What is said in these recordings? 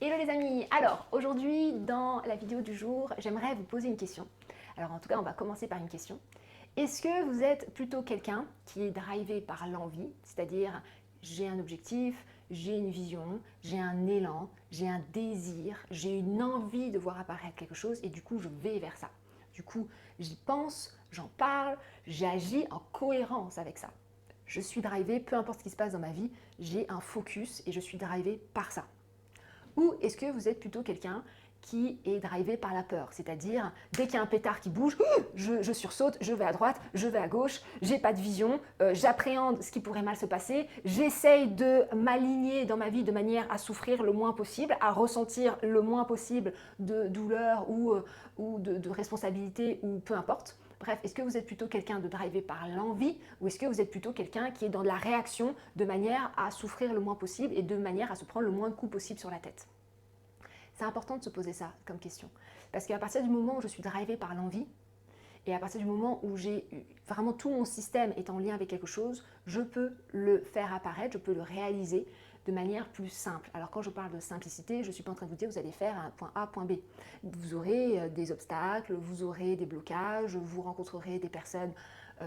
Hello les amis. Alors aujourd'hui dans la vidéo du jour, j'aimerais vous poser une question. Alors en tout cas on va commencer par une question. Est-ce que vous êtes plutôt quelqu'un qui est drivé par l'envie, c'est-à-dire j'ai un objectif, j'ai une vision, j'ai un élan, j'ai un désir, j'ai une envie de voir apparaître quelque chose et du coup je vais vers ça. Du coup j'y pense, j'en parle, j'agis en cohérence avec ça. Je suis drivé, peu importe ce qui se passe dans ma vie, j'ai un focus et je suis drivé par ça. Ou est-ce que vous êtes plutôt quelqu'un qui est drivé par la peur, c'est-à-dire dès qu'il y a un pétard qui bouge, je sursaute, je vais à droite, je vais à gauche, j'ai pas de vision, j'appréhende ce qui pourrait mal se passer, j'essaye de m'aligner dans ma vie de manière à souffrir le moins possible, à ressentir le moins possible de douleur ou de responsabilité ou peu importe. Bref, est-ce que vous êtes plutôt quelqu'un de drivé par l'envie ou est-ce que vous êtes plutôt quelqu'un qui est dans la réaction de manière à souffrir le moins possible et de manière à se prendre le moins de coups possible sur la tête? C'est important de se poser ça comme question. Parce qu'à partir du moment où je suis drivé par l'envie, et à partir du moment où j'ai vraiment tout mon système est en lien avec quelque chose, je peux le faire apparaître, je peux le réaliser de manière plus simple. Alors quand je parle de simplicité, je ne suis pas en train de vous dire vous allez faire un point A, point B. Vous aurez des obstacles, vous aurez des blocages, vous rencontrerez des personnes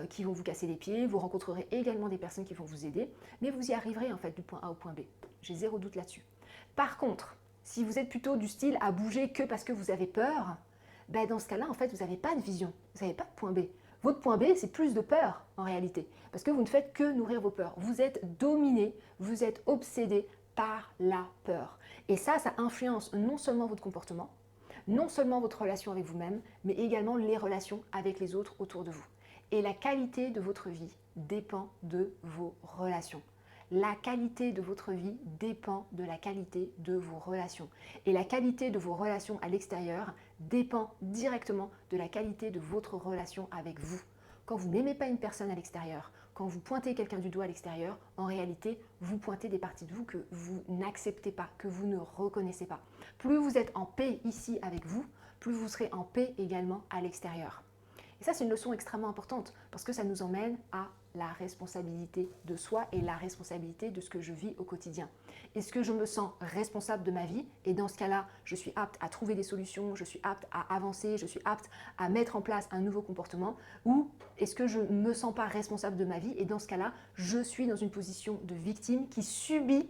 qui vont vous casser les pieds, vous rencontrerez également des personnes qui vont vous aider, mais vous y arriverez en fait du point A au point B. J'ai zéro doute là-dessus. Par contre, si vous êtes plutôt du style à bouger que parce que vous avez peur, ben dans ce cas-là, en fait, vous n'avez pas de vision, vous n'avez pas de point B. Votre point B, c'est plus de peur en réalité, parce que vous ne faites que nourrir vos peurs. Vous êtes dominé, vous êtes obsédé par la peur. Et ça influence non seulement votre comportement, non seulement votre relation avec vous-même, mais également les relations avec les autres autour de vous. Et la qualité de votre vie dépend de vos relations. La qualité de votre vie dépend de la qualité de vos relations. Et la qualité de vos relations à l'extérieur dépend directement de la qualité de votre relation avec vous. Quand vous n'aimez pas une personne à l'extérieur, quand vous pointez quelqu'un du doigt à l'extérieur, en réalité, vous pointez des parties de vous que vous n'acceptez pas, que vous ne reconnaissez pas. Plus vous êtes en paix ici avec vous, plus vous serez en paix également à l'extérieur. Et ça, c'est une leçon extrêmement importante parce que ça nous emmène à la responsabilité de soi et la responsabilité de ce que je vis au quotidien. Est-ce que je me sens responsable de ma vie? Et dans ce cas-là, je suis apte à trouver des solutions, je suis apte à avancer, je suis apte à mettre en place un nouveau comportement? Ou est-ce que je ne me sens pas responsable de ma vie? Et dans ce cas-là, je suis dans une position de victime qui subit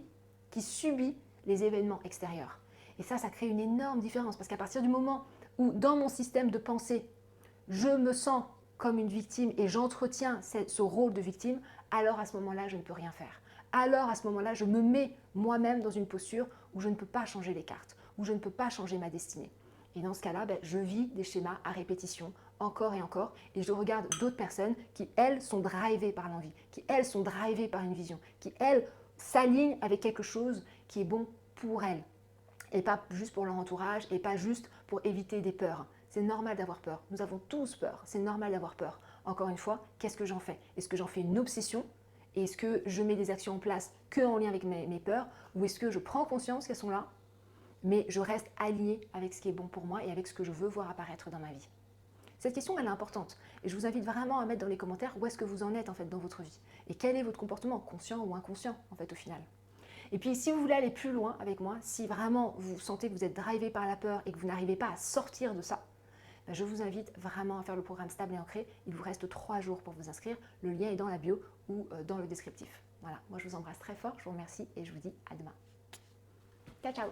les événements extérieurs. Et ça crée une énorme différence parce qu'à partir du moment où dans mon système de pensée, je me sens comme une victime et j'entretiens ce rôle de victime, alors à ce moment-là, je ne peux rien faire. Alors à ce moment-là, je me mets moi-même dans une posture où je ne peux pas changer les cartes, où je ne peux pas changer ma destinée. Et dans ce cas-là, je vis des schémas à répétition, encore et encore, et je regarde d'autres personnes qui, elles, sont drivées par l'envie, qui, elles, sont drivées par une vision, qui, elles, s'alignent avec quelque chose qui est bon pour elles, et pas juste pour leur entourage, et pas juste pour éviter des peurs. C'est normal d'avoir peur. Nous avons tous peur. C'est normal d'avoir peur. Encore une fois, qu'est-ce que j'en fais? Est-ce que j'en fais une obsession? Et est-ce que je mets des actions en place que en lien avec mes peurs? Ou est-ce que je prends conscience qu'elles sont là, mais je reste aligné avec ce qui est bon pour moi et avec ce que je veux voir apparaître dans ma vie? Cette question, elle est importante. Et je vous invite vraiment à mettre dans les commentaires où est-ce que vous en êtes en fait dans votre vie. Et quel est votre comportement, conscient ou inconscient en fait au final. Et puis si vous voulez aller plus loin avec moi, si vraiment vous sentez que vous êtes drivé par la peur et que vous n'arrivez pas à sortir de ça, je vous invite vraiment à faire le programme Stable et Ancré. Il vous reste 3 jours pour vous inscrire. Le lien est dans la bio ou dans le descriptif. Voilà, moi je vous embrasse très fort, je vous remercie et je vous dis à demain. Ciao, ciao!